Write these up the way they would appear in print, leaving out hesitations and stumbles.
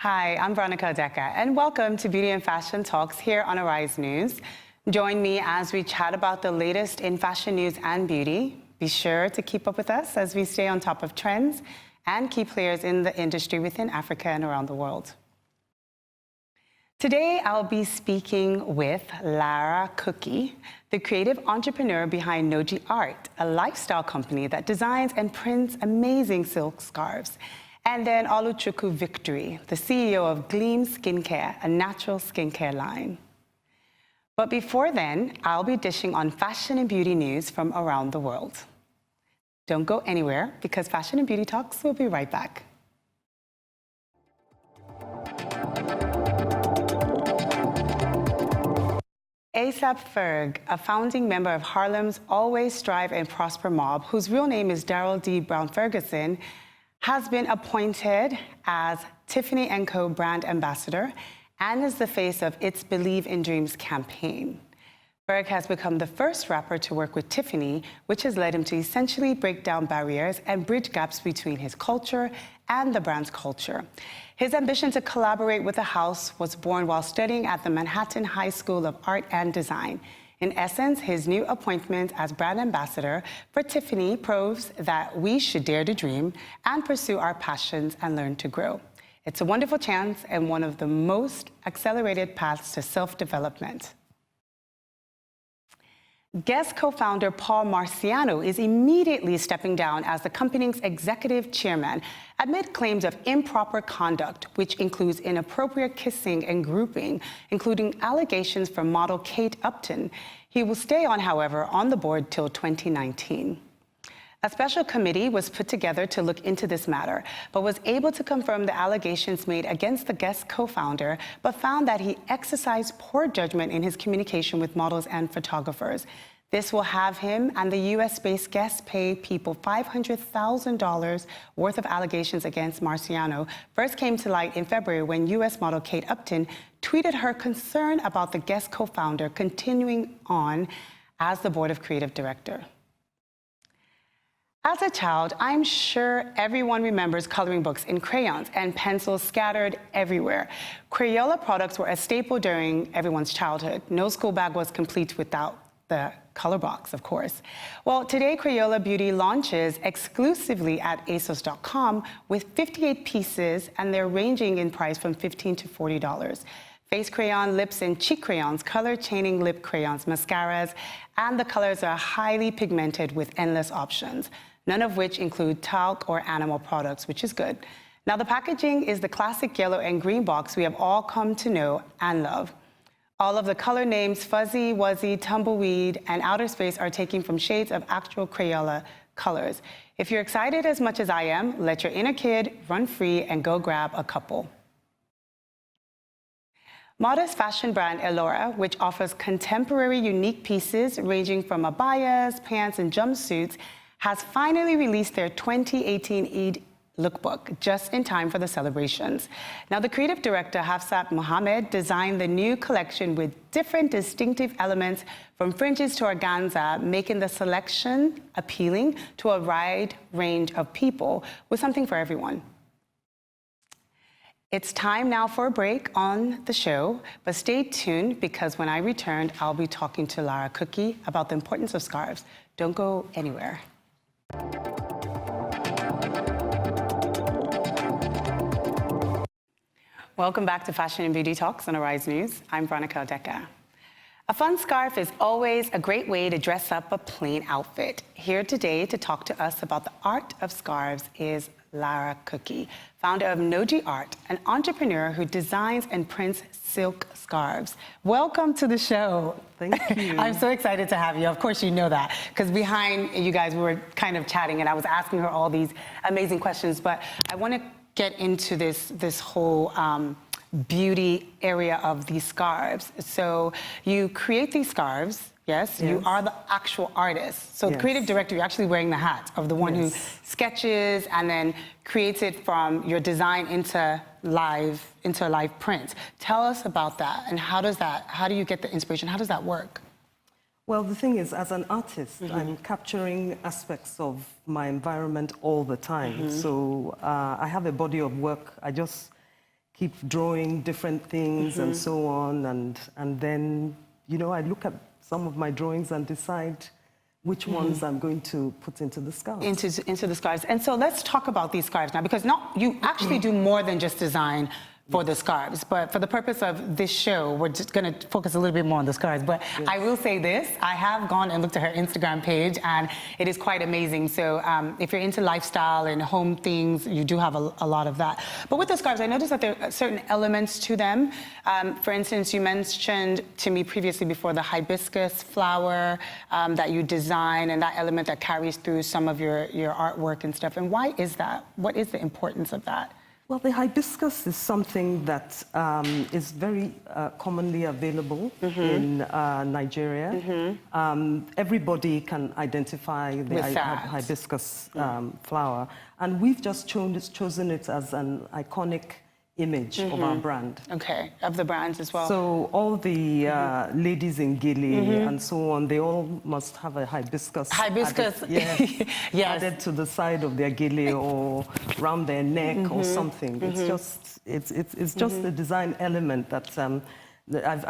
Hi, I'm Veronica Deca, and welcome to Beauty and Fashion Talks here on Arise News. Join me as we chat about the latest in fashion news and beauty. Be sure to keep up with us as we stay on top of trends and key players in the industry within Africa and around the world. Today, I'll be speaking with Lara Cookey, the creative entrepreneur behind Noji Art, a lifestyle company that designs and prints amazing silk scarves. And then Olochukwu Victory, the CEO of Gleam Skincare, a natural skincare line. But before then, I'll be dishing on fashion and beauty news from around the world. Don't go anywhere, because Fashion and Beauty Talks will be right back. A$AP Ferg, a founding member of Harlem's Always Strive and Prosper mob, whose real name is Daryl D. Brown Ferguson, has been appointed as Tiffany & Co. brand ambassador and is the face of its Believe in Dreams campaign. Ferg has become the first rapper to work with Tiffany, which has led him to essentially break down barriers and bridge gaps between his culture and the brand's culture. His ambition to collaborate with the house was born while studying at the Manhattan High School of Art and Design. In essence, his new appointment as brand ambassador for Tiffany proves that we should dare to dream and pursue our passions and learn to grow. It's a wonderful chance and one of the most accelerated paths to self-development. Guess co-founder Paul Marciano is immediately stepping down as the company's executive chairman amid claims of improper conduct, which includes inappropriate kissing and grouping, including allegations from model Kate Upton. He will stay on, however, on the board till 2019. A special committee was put together to look into this matter, but was able to confirm the allegations made against the Guess co-founder, but found that he exercised poor judgment in his communication with models and photographers. This will have him and the US-based Guess pay people $500,000 worth of allegations against Marciano first came to light in February when US model Kate Upton tweeted her concern about the Guess co-founder continuing on as the board of creative director. As a child, I'm sure everyone remembers coloring books in crayons and pencils scattered everywhere. Crayola products were a staple during everyone's childhood. No school bag was complete without the color box, of course. Well, today Crayola Beauty launches exclusively at ASOS.com with 58 pieces, and they're ranging in price from $15 to $40. Face crayon, lips and cheek crayons, color chaining lip crayons, mascaras, and the colors are highly pigmented with endless options, none of which include talc or animal products, which is good. Now, the packaging is the classic yellow and green box we have all come to know and love. All of the color names, Fuzzy, Wuzzy, Tumbleweed, and Outer Space are taken from shades of actual Crayola colors. If you're excited as much as I am, let your inner kid run free and go grab a couple. Modest fashion brand Elora, which offers contemporary unique pieces ranging from abayas, pants, and jumpsuits, has finally released their 2018 Eid lookbook just in time for the celebrations. Now, the creative director, Hafsat Mohammed, designed the new collection with different distinctive elements from fringes to organza, making the selection appealing to a wide range of people with something for everyone. It's time now for a break on the show, but stay tuned because when I return, I'll be talking to Lara Cookey about the importance of scarves. Don't go anywhere. Welcome back to Fashion and Beauty Talks on Arise News. I'm Veronica Deca. A fun scarf is always a great way to dress up a plain outfit. Here today to talk to us about the art of scarves is Lara Cookey, founder of Noji Art, an entrepreneur who designs and prints silk scarves. Welcome to the show. Thank you. I'm so excited to have you. Of course you know that, because behind you guys we were kind of chatting and I was asking her all these amazing questions, but I want to get into this whole beauty area of these scarves. So you create these scarves, yes? You are the actual artist. So the creative director, you're actually wearing the hat of the one who sketches and then creates it from your design into a live print. Tell us about that and how do you get the inspiration? How does that work? Well, the thing is, as an artist, I'm capturing aspects of my environment all the time. So I have a body of work. I just keep drawing different things and so on. And then, you know, I look at some of my drawings and decide which ones I'm going to put into the scarves. Into the scarves. And so let's talk about these scarves now, because you actually do more than just design for the scarves. But for the purpose of this show, we're just going to focus a little bit more on the scarves. But I will say this, I have gone and looked at her Instagram page, and it is quite amazing. So if you're into lifestyle and home things, you do have a lot of that. But with the scarves, I noticed that there are certain elements to them. For instance, you mentioned to me previously before the hibiscus flower that you design, and that element that carries through some of your artwork and stuff. And why is that? What is the importance of that? Well, the hibiscus is something that is very commonly available in Nigeria. Everybody can identify the hibiscus flower, and we've just chosen it as an iconic image of our brand. Okay, of the brands as well. So all the ladies in Gili and so on, they all must have a hibiscus. Hibiscus, added, yes. Added to the side of their Gili or around their neck or something. It's just a design element that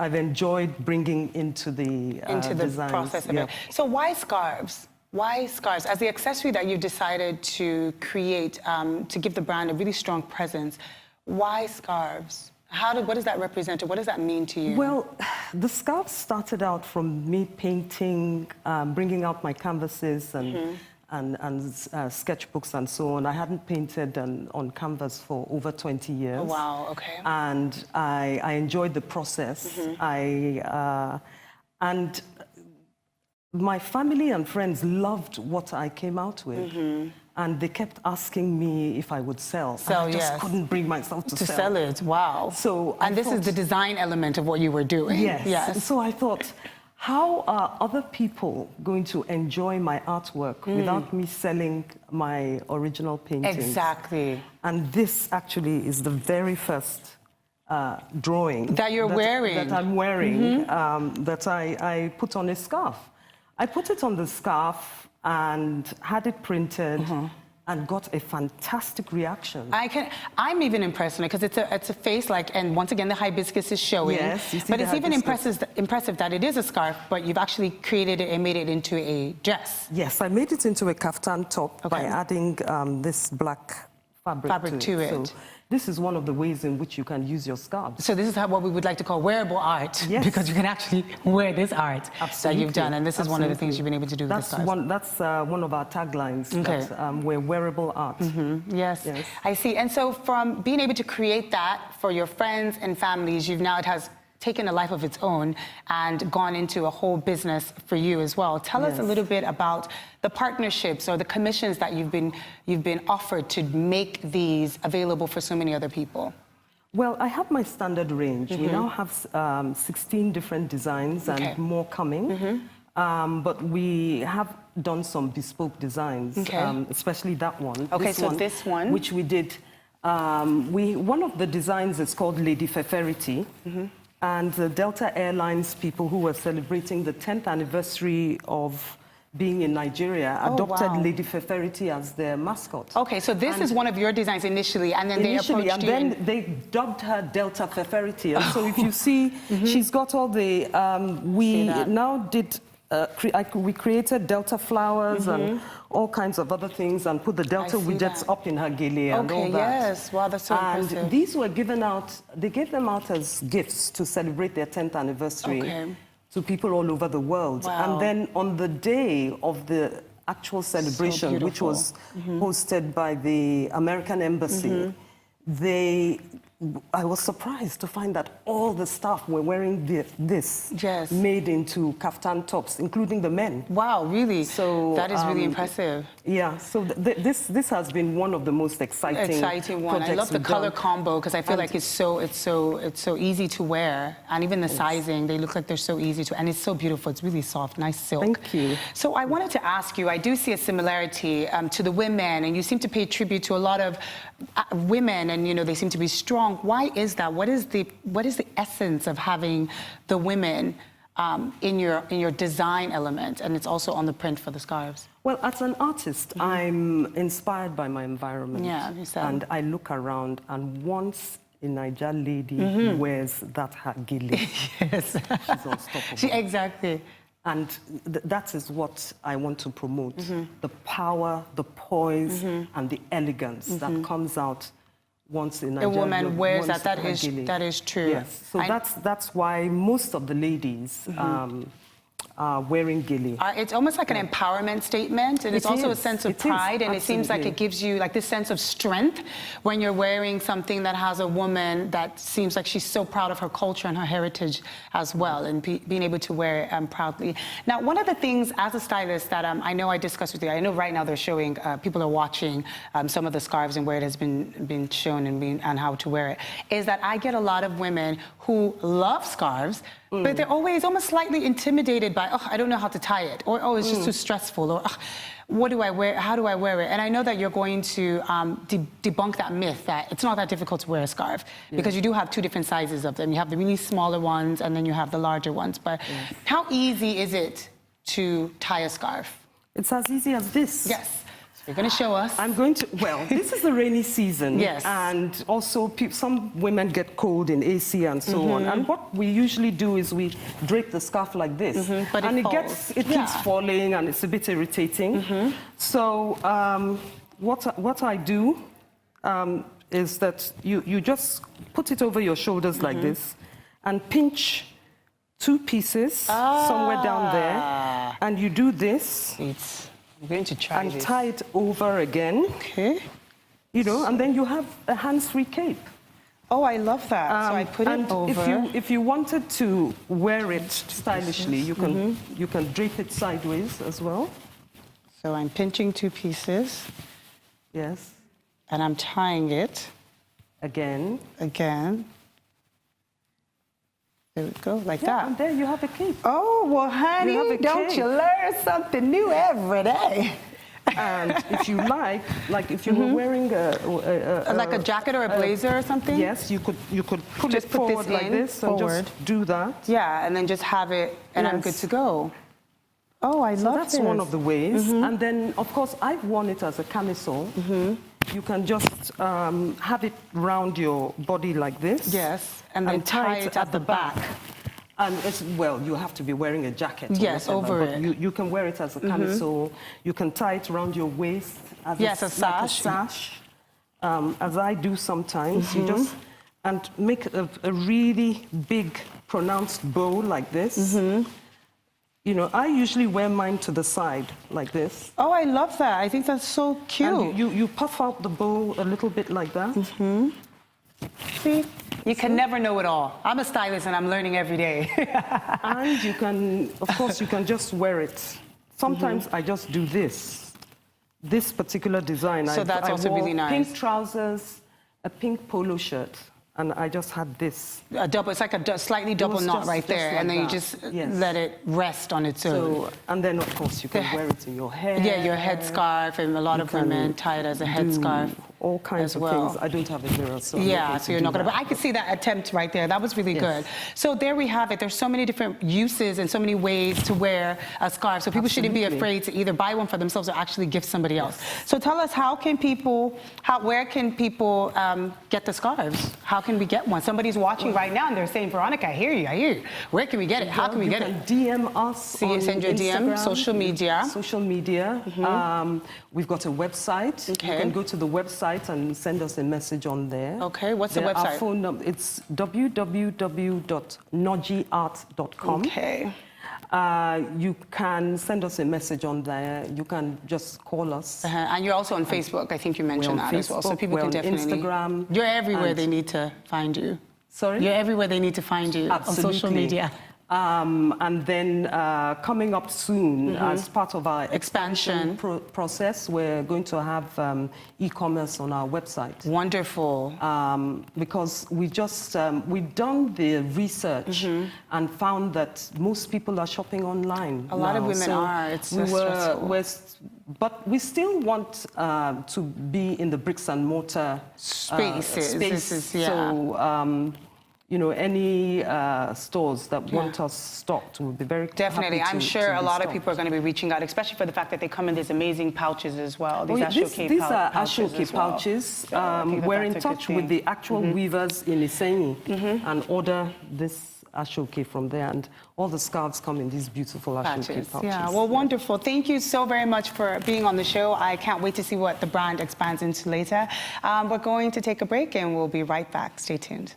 I've enjoyed bringing into the designs. Process of it. So why scarves? Why scarves? As the accessory that you've decided to create to give the brand a really strong presence, why scarves? What does that represent, or what does that mean to you? Well, the scarves started out from me painting, bringing out my canvases and sketchbooks and so on. I hadn't painted on canvas for over 20 years. Oh, wow, okay. And I enjoyed the process. And my family and friends loved what I came out with. And they kept asking me if I would sell. I just couldn't bring myself to sell it. Wow. So this is the design element of what you were doing. Yes. So I thought, how are other people going to enjoy my artwork without me selling my original paintings? Exactly. And this actually is the very first drawing that you're wearing. That I'm wearing. That I put on a scarf. I put it on the scarf and had it printed and got a fantastic reaction. I'm even impressed because it's a face and once again the hibiscus is showing. Yes, you see but it's even impressive that it is a scarf, but you've actually created it and made it into a dress. Yes, I made it into a kaftan top by adding this black fabric to it. So this is one of the ways in which you can use your scarves. So this is what we would like to call wearable art, because you can actually wear this art that you've done, and this is one of the things you've been able to do with the scarves. That's one of our taglines, that we're wearable art. Yes, I see. And so from being able to create that for your friends and families, it has taken a life of its own and gone into a whole business for you as well. Tell us a little bit about the partnerships or the commissions that you've been offered to make these available for so many other people. Well, I have my standard range. We now have 16 different designs and more coming. But we have done some bespoke designs, especially that one. Okay, this one. Which we did. One of the designs is called Lady Feferity. And the Delta Airlines people who were celebrating the 10th anniversary of being in Nigeria adopted Lady Feferity as their mascot. Okay, so this is one of your designs initially, and then they approached you. And then they dubbed her Delta Feferity. And so if you see, she's got all the, we now did, we created Delta flowers and all kinds of other things and put the Delta widgets up in her gele and all that. Yes, wow, that's so impressive. And these were given out, they gave them out as gifts to celebrate their 10th anniversary to people all over the world. Wow. And then on the day of the actual celebration, which was hosted by the American Embassy, I was surprised to find that all the staff were wearing this made into kaftan tops, including the men. Wow, really? So that is really impressive. Yeah, so this has been one of the most exciting one. I love the color combo because I feel like it's so easy to wear, and even the sizing, they look like they're so easy to, and it's so beautiful. It's really soft, nice silk. Thank you. So I wanted to ask you, I do see a similarity to the women, and you seem to pay tribute to a lot of women, and they seem to be strong. Why is that? What is the essence of having the women in your design element, and it's also on the print for the scarves? Well, as an artist, I'm inspired by my environment. Yeah, you said. And I look around, and once Niger lady wears that her gilly, Yes. she's unstoppable. Exactly. And that is what I want to promote. The power, the poise, and the elegance that comes out once in a woman wears that. That is true. Yes. So that's why most of the ladies are wearing gilly. It's almost like an empowerment statement, and it's also a sense of pride, and it seems like it gives you like this sense of strength when you're wearing something that has a woman that seems like she's so proud of her culture and her heritage as well, and being able to wear it proudly. Now, one of the things as a stylist that I know I discussed with you, I know right now they're showing, people are watching some of the scarves and where it has been shown and how to wear it, is that I get a lot of women who love scarves, but they're always almost slightly intimidated by, oh, I don't know how to tie it, or oh, it's just too stressful, or oh, what do I wear? How do I wear it? And I know that you're going to debunk that myth that it's not that difficult to wear a scarf, because you do have two different sizes of them. You have the really smaller ones, and then you have the larger ones. But how easy is it to tie a scarf? It's as easy as this. Yes. You're going to show us. I'm going to, well, this is the rainy season. Yes. And also some women get cold in AC and so on. And what we usually do is we drape the scarf like this. But and it keeps falling, and it's a bit irritating. So what I do is that you just put it over your shoulders like this and pinch two pieces somewhere down there. And you do this. I'm going to try and this. tie it over again. Okay. You know, and then you have a hands-free cape. Oh, I love that. So I put it over. If you wanted to wear it stylishly, you can drape it sideways as well. So I'm pinching two pieces. Yes. And I'm tying it. Again. There we go, like that. And there you have a cape. Oh, well, honey, don't you learn something new every day? And if you like if you were wearing like a jacket or a blazer or something? Yes, you could put just it forward like this and just do that. Yeah, and then just have it, and I'm good to go. Oh, I love this. That's one of the ways. And then, of course, I've worn it as a camisole. You can just have it round your body like this. Yes, and then tie it at the back. And well, you have to be wearing a jacket. Yes, over it. You can wear it as a camisole. You can tie it around your waist as a sash. Like a sash. As I do sometimes. You just make a really big, pronounced bow like this. You know, I usually wear mine to the side like this. Oh, I love that. I think that's so cute. And you puff out the bow a little bit like that. See, you can never know it all. I'm a stylist and I'm learning every day. And you can, of course, you can just wear it. Sometimes I just do this particular design. So that's also really nice. Pink trousers, a pink polo shirt. And I just had this. It's like a slightly double knot right there, like and then you just let it rest on its own. So, and then, of course, you can wear it in your hair. Yeah, your headscarf, and a lot of women tie it as a headscarf. All kinds of things. I don't have a mirror, so so you're not gonna. But I could see that attempt right there. That was really good. So there we have it. There's so many different uses and so many ways to wear a scarf. So people shouldn't be afraid to either buy one for themselves or actually gift somebody else. So tell us, where can people get the scarves? How can we get one? Somebody's watching right now and they're saying, Veronica, I hear you. Where can we get it? How can we get it? DM us. Send your DM, social media. We've got a website. You can go to the website and send us a message on there. Okay, what's the website? Our phone number, it's www.nojiart.com. Okay. You can send us a message on there. You can just call us. And you're also on Facebook. I think you mentioned that as well. So people can definitely. Instagram. You're everywhere they need to find you. Sorry? You're everywhere they need to find you. Absolutely. On social media. And then coming up soon, as part of our expansion process, we're going to have e-commerce on our website. Wonderful. Because we've done the research and found that most people are shopping online. A lot of women are. It's stressful. But we still want to be in the bricks and mortar spaces. So, any stores that want us stocked will be very definitely. happy I'm sure to a lot of stocked. people are going to be reaching out, especially for the fact that they come in these amazing pouches as well. These These are Ashoke pouches. So we're in touch with the actual weavers in Isenyi and order this Ashoke from there, and all the scarves come in these beautiful Ashoke pouches. Yeah, well, wonderful. Thank you so very much for being on the show. I can't wait to see what the brand expands into later. We're going to take a break and we'll be right back. Stay tuned.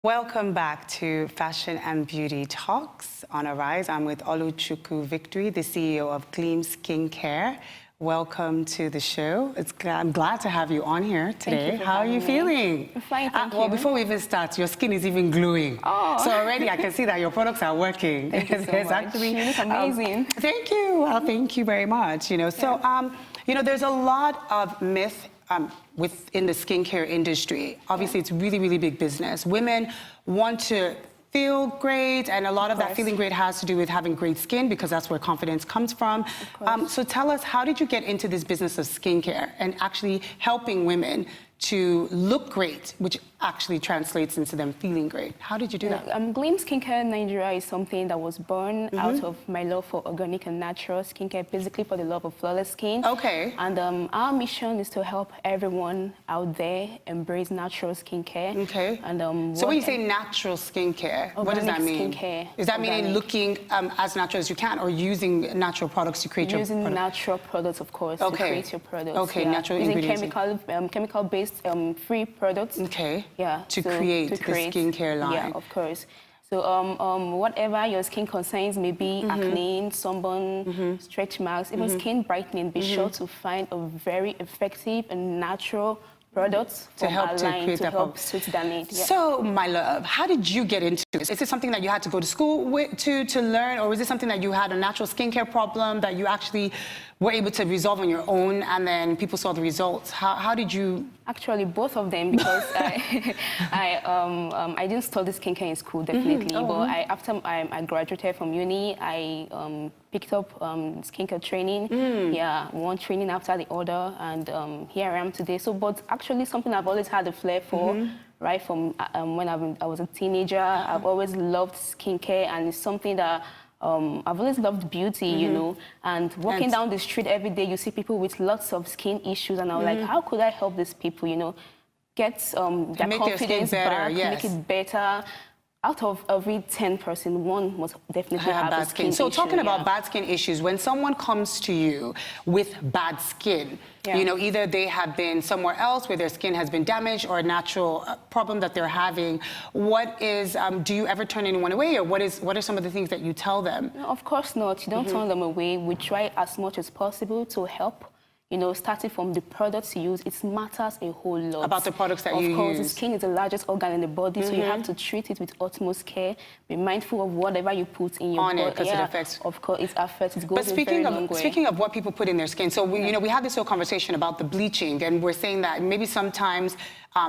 Welcome back to Fashion and Beauty Talks on Arise. I'm with Olochukwu Victory, the CEO of Gleam Skincare. Welcome to the show. I'm glad to have you on here today. How are you feeling? I'm fine, thank you. Well, before we even start, your skin is even glowing. Oh. So already I can see that your products are working. Thank you so much. Actually, you look amazing. Thank you. Well, thank you very much. There's a lot of myth within the skincare industry. Obviously, it's really, really big business. Women want to feel great, and a lot of that feeling great has to do with having great skin, because that's where confidence comes from. So tell us, how did you get into this business of skincare and actually helping women to look great, which actually translates into them feeling great? How did you do that? Gleam Skincare Nigeria is something that was born out of my love for organic and natural skincare, basically for the love of flawless skin. Okay. And our mission is to help everyone out there embrace natural skincare. Okay. And so when you say natural skincare, what does that mean? Skincare. Is that meaning looking as natural as you can, or using natural products to create your product? Using natural products, of course, to create your products. Okay, natural ingredients. Using chemical-based free products. Okay. Yeah. To create the skincare line. Yeah, of course. So whatever your skin concerns, maybe acne, sunburn, stretch marks, even skin brightening, be sure to find a very effective and natural products to help to create that help suit their need. Yeah. So, my love, how did you get into this? Is it something that you had to go to school to learn, or is it something that you had a natural skincare problem that you actually were able to resolve on your own, and then people saw the results? How did you? Actually, both of them, because I didn't study skincare in school, definitely. But after I graduated from uni, I picked up skincare training. Yeah, one training after the other, and here I am today. So, but actually, something I've always had a flair for. Right from when I was a teenager, I've always loved skincare, and it's something that I've always loved beauty, you know. And walking down the street every day, you see people with lots of skin issues, and I'm like, how could I help these people, you know, get their confidence back, make it better? Out of every 10 person, one must definitely have bad skin. So talking about bad skin issues, when someone comes to you with bad skin, you know, either they have been somewhere else where their skin has been damaged, or a natural problem that they're having, what is, do you ever turn anyone away, or what are some of the things that you tell them? No, of course not. You don't turn them away. We try as much as possible to help. You know, starting from the products you use, it matters a whole lot. About the products that you use. Of course, the skin is the largest organ in the body, so you have to treat it with utmost care. Be mindful of whatever you put in your body. On it, because it affects. Of course, it affects. It goes a very long way. Speaking of what people put in their skin, so we, you know, we had this whole conversation about the bleaching, and we're saying that maybe sometimes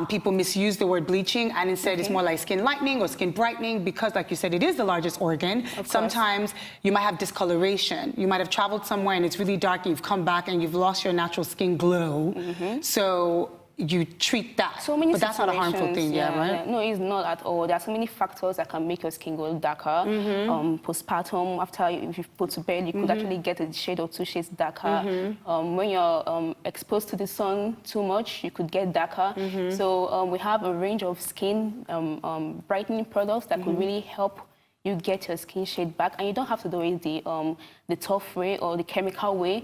people misuse the word bleaching, and instead it's more like skin lightening or skin brightening, because, like you said, it is the largest organ. Sometimes you might have discoloration. You might have traveled somewhere and it's really dark, and you've come back and you've lost your natural skin glow. So you treat that. So many but that's not a harmful thing, right? Yeah. No, it's not at all. There are so many factors that can make your skin go darker. Postpartum, after if you put to bed, you could actually get a shade or 2 shades darker. When you're exposed to the sun too much, you could get darker. So we have a range of skin brightening products that could really help you get your skin shade back, and you don't have to do it the tough way or the chemical way.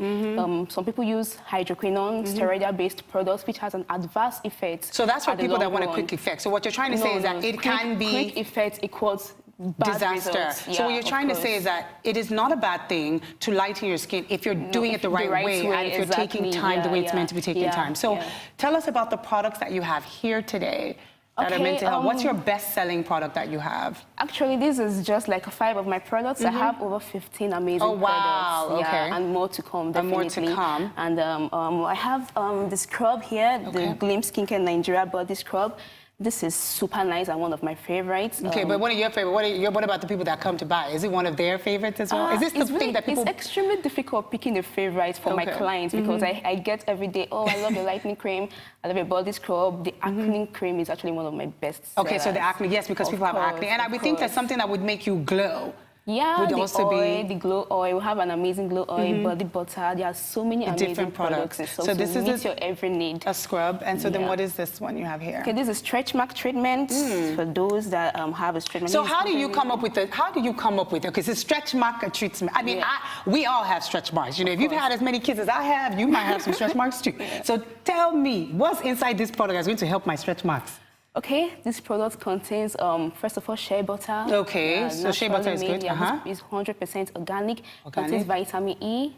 Some people use hydroquinone, steroid-based products, which has an adverse effect. So that's for people that want a quick effect. So what you're trying to say is that it can be quick effect equals bad disaster. Results. So what you're trying to say is that it is not a bad thing to lighten your skin if you're doing it the right way, and if you're taking time the way it's meant to be taking time. So tell us about the products that you have here today that are meant to help. What's your best-selling product that you have? Actually, this is just like 5 of my products. I have over 15 amazing products. And more to come, definitely. And more to come. And I have the scrub here, the Gleam Skincare Nigeria Body Scrub. This is super nice and one of my favorites. Okay, but what are your favorite? What about the people that come to buy? Is it one of their favorites as well? Is this the thing that people... It's extremely difficult picking a favorite for my clients because I get every day, oh, I love your lightening cream, I love your body scrub. The acne cream is actually one of my best sellers. Okay, so the acne, yes, because people have acne. And I would think that's something that would make you glow. Yeah, would the also oil, be... the glow oil. We have an amazing glow oil, body butter. There are so many amazing different products. So this is your every need. A scrub. And so then what is this one you have here? Okay, this is stretch mark treatment for those that have a stretch mark. So how do you come up with it? Because it's a stretch mark treatment. I mean, we all have stretch marks. You know, if you've had as many kids as I have, you might have some stretch marks too. So tell me, what's inside this product that's going to help my stretch marks? Okay, this product contains, first of all, shea butter. Okay, so shea butter is good. It's 100% organic. Contains vitamin E,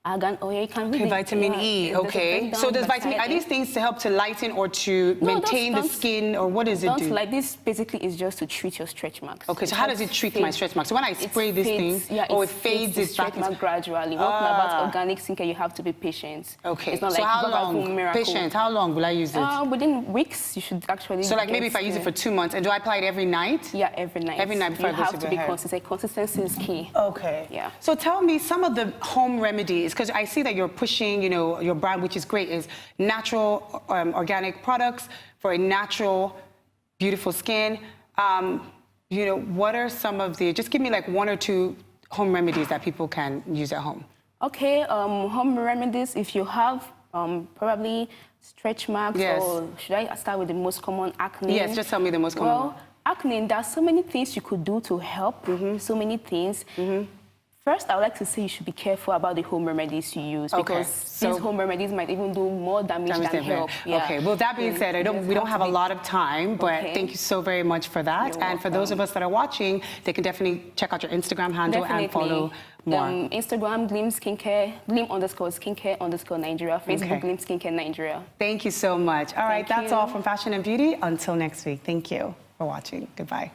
argan oil. You can really, vitamin E. Okay. So does vitamin? Are these things to help to lighten or to maintain the skin, or what does it do? Like this, basically, is just to treat your stretch marks. Okay. So how does it treat my stretch marks? So when I spray this thing, it fades the stretch mark gradually. Talking about organic skincare, you have to be patient. Okay. It's not so like how long? Patient. How long will I use it? Within weeks, you should actually. So like maybe if I use it for 2 months, and do I apply it every night? Yeah, every night. Every night before I go to bed. You have to be consistent. Consistency is key. Okay. Yeah. So tell me some of the home remedies, because I see that you're pushing, you know, your brand, which is great, is natural, organic products for a natural, beautiful skin. You know, what are some of the? Just give me like 1 or 2 home remedies that people can use at home. Okay, home remedies. If you have probably stretch marks, or should I start with the most common, acne? Yes, just tell me the most common. Well, acne. There are so many things you could do to help. So many things. First, I would like to say you should be careful about the home remedies you use because these home remedies might even do more damage than help. Yeah. Okay, well, that being said, we don't have a lot of time, but thank you so very much for that. And for those of us that are watching, they can definitely check out your Instagram handle and follow more. Instagram, Gleam Skincare, Gleam_skincare_Nigeria, Facebook, Gleam Skincare Nigeria. Thank you so much. All right, that's all from Fashion and Beauty. Until next week, thank you for watching. Goodbye.